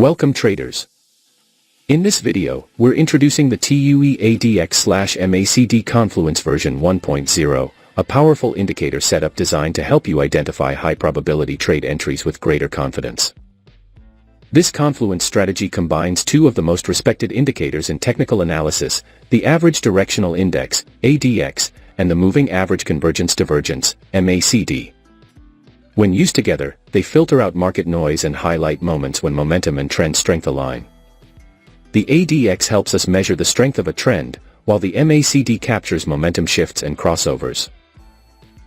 Welcome traders. In this video, we're introducing the TUE ADX/MACD Confluence version 1.0, a powerful indicator setup designed to help you identify high-probability trade entries with greater confidence. This Confluence strategy combines two of the most respected indicators in technical analysis, the Average Directional Index, ADX, and the Moving Average Convergence Divergence, MACD. When used together, they filter out market noise and highlight moments when momentum and trend strength align. The ADX helps us measure the strength of a trend, while the MACD captures momentum shifts and crossovers.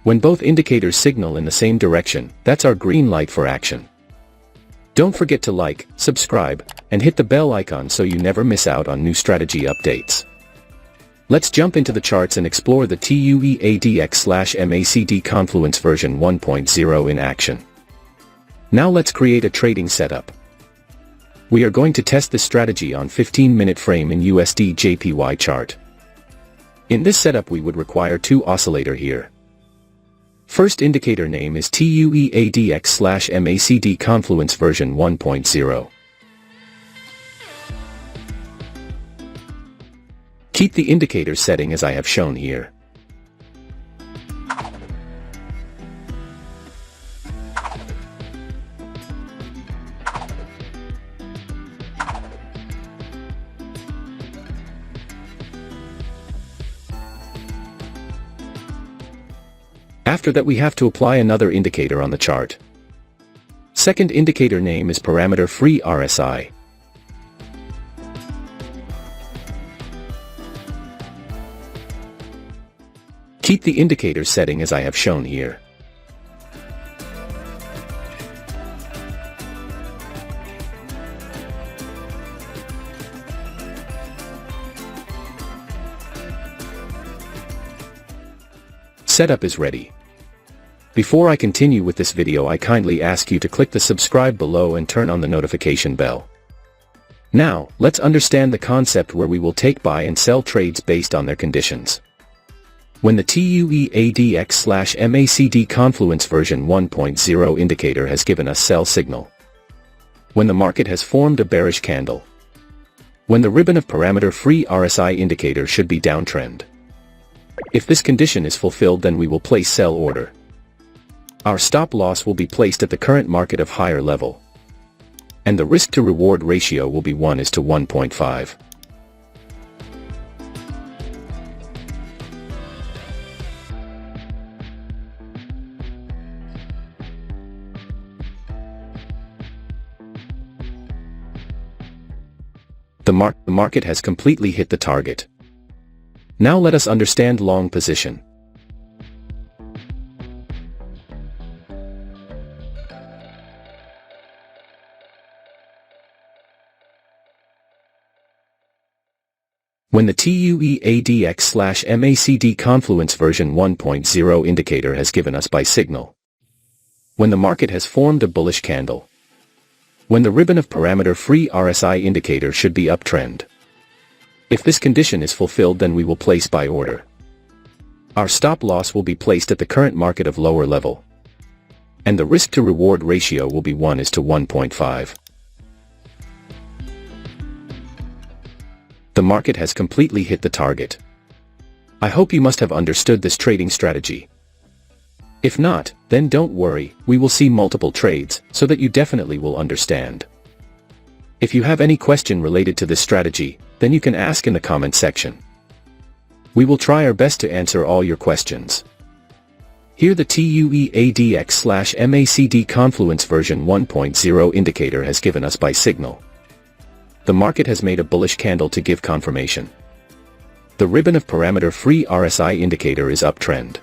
When both indicators signal in the same direction, that's our green light for action. Don't forget to like, subscribe, and hit the bell icon so you never miss out on new strategy updates. Let's jump into the charts and explore the TUE ADX/MACD Confluence version 1.0 in action. Now let's create a trading setup. We are going to test this strategy on 15-minute frame in USD JPY chart. In this setup we would require two oscillator here. First indicator name is TUE ADX/MACD Confluence version 1.0. Keep the indicator setting as I have shown here. After that we have to apply another indicator on the chart. Second indicator name is parameter free RSI. Keep the indicator setting as I have shown here. Setup is ready. Before I continue with this video, I kindly ask you to click the subscribe below and turn on the notification bell. Now, let's understand the concept where we will take buy and sell trades based on their conditions. When the TUE ADX/MACD Confluence version 1.0 indicator has given us sell signal. When the market has formed a bearish candle. When the ribbon of parameter free RSI indicator should be downtrend. If this condition is fulfilled, then we will place sell order. Our stop loss will be placed at the current market of higher level. And the risk to reward ratio will be 1:1.5. The market has completely hit the target. Now let us understand long position. When the TUE ADX/MACD Confluence version 1.0 indicator has given us buy signal. When the market has formed a bullish candle. When the ribbon of parameter free RSI indicator should be uptrend. If this condition is fulfilled, then we will place buy order. Our stop loss will be placed at the current market of lower level. And the risk to reward ratio will be 1:1.5. The market has completely hit the target. I hope you must have understood this trading strategy. If not, then don't worry, we will see multiple trades, so that you definitely will understand. If you have any question related to this strategy, then you can ask in the comment section. We will try our best to answer all your questions. Here the TUE ADX/MACD Confluence version 1.0 indicator has given us buy signal. The market has made a bullish candle to give confirmation. The ribbon of parameter free RSI indicator is uptrend.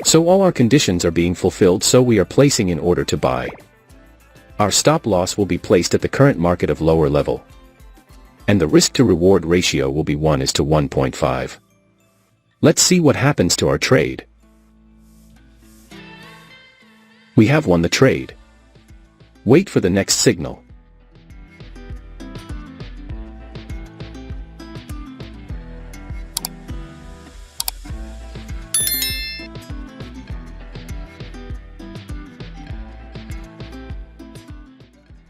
So all our conditions are being fulfilled, so we are placing in order to buy. Our stop loss will be placed at the current market of lower level. And the risk to reward ratio will be 1:1.5. Let's see what happens to our trade. We have won the trade. Wait for the next signal.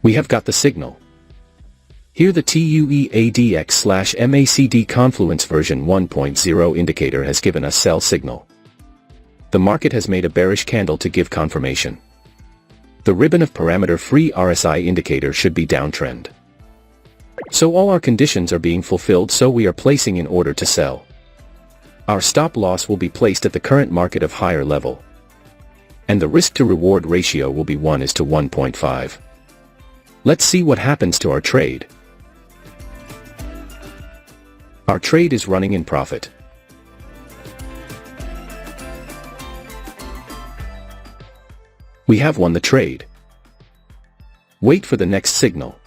We have got the signal. Here the TUE ADX/MACD Confluence version 1.0 indicator has given us sell signal. The market has made a bearish candle to give confirmation. The ribbon of parameter-free RSI indicator should be downtrend. So all our conditions are being fulfilled, so we are placing in order to sell. Our stop loss will be placed at the current market of higher level. And the risk to reward ratio will be 1:1.5. Let's see what happens to our trade. Our trade is running in profit. We have won the trade. Wait for the next signal.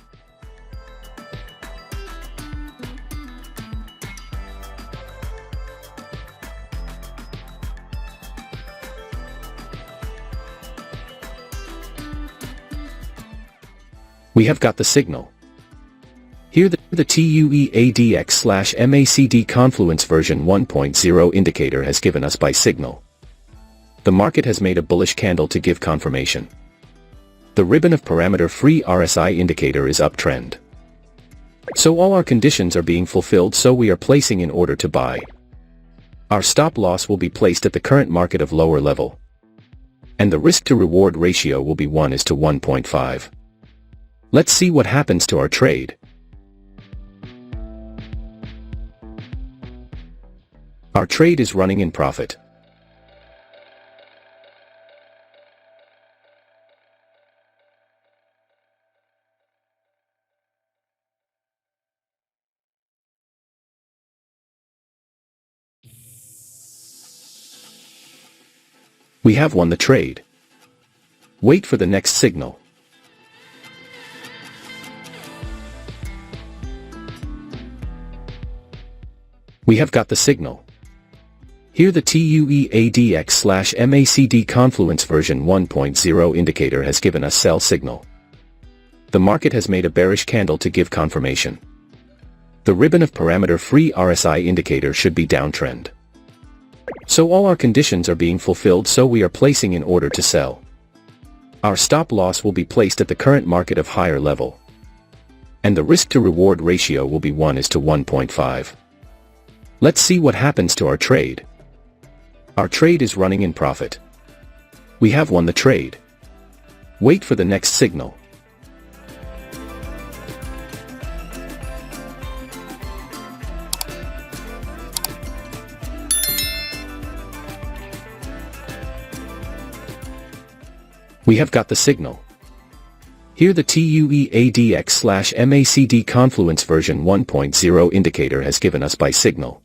We have got the signal. Here the TUE ADX/MACD Confluence version 1.0 indicator has given us buy signal. The market has made a bullish candle to give confirmation. The ribbon of parameter-free RSI indicator is uptrend. So all our conditions are being fulfilled, so we are placing in order to buy. Our stop loss will be placed at the current market of lower level. And the risk to reward ratio will be 1:1.5. Let's see what happens to our trade. Our trade is running in profit. We have won the trade. Wait for the next signal. We have got the signal. Here the TUE ADX/MACD Confluence version 1.0 indicator has given us sell signal. The market has made a bearish candle to give confirmation. The ribbon of parameter-free RSI indicator should be downtrend. So all our conditions are being fulfilled, so we are placing in order to sell. Our stop loss will be placed at the current market of higher level. And the risk to reward ratio will be 1:1.5. Let's see what happens to our trade. Our trade is running in profit. We have won the trade. Wait for the next signal. We have got the signal. Here the TUE ADX/MACD Confluence version 1.0 indicator has given us buy signal.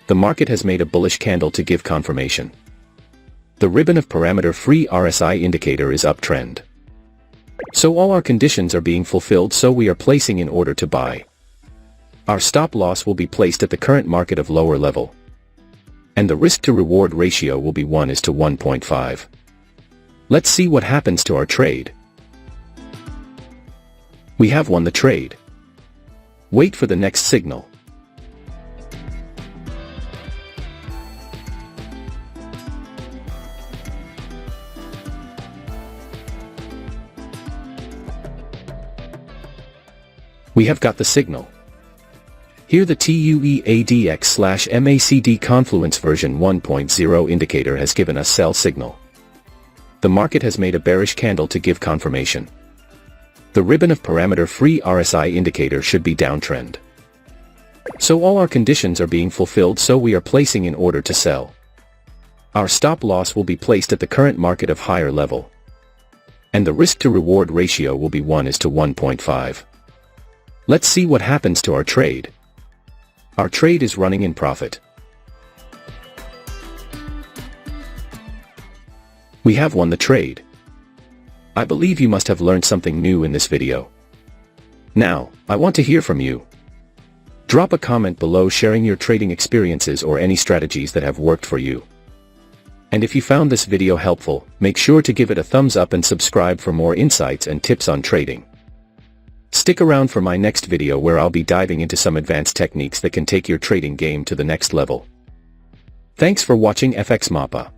The market has made a bullish candle to give confirmation. The ribbon of parameter-free RSI indicator is uptrend. So all our conditions are being fulfilled, so we are placing in order to buy. Our stop loss will be placed at the current market of lower level. And the risk to reward ratio will be 1:1.5. Let's see what happens to our trade. We have won the trade. Wait for the next signal. We have got the signal. Here the TUE ADX/MACD Confluence version 1.0 indicator has given us sell signal. The market has made a bearish candle to give confirmation. The ribbon of parameter-free RSI indicator should be downtrend. So all our conditions are being fulfilled, so we are placing in order to sell. Our stop loss will be placed at the current market of higher level. And the risk to reward ratio will be 1:1.5. Let's see what happens to our trade. Our trade is running in profit. We have won the trade. I believe you must have learned something new in this video. Now, I want to hear from you. Drop a comment below sharing your trading experiences or any strategies that have worked for you. And if you found this video helpful, make sure to give it a thumbs up and subscribe for more insights and tips on trading. Stick around for my next video where I'll be diving into some advanced techniques that can take your trading game to the next level. Thanks for watching FxMAPA.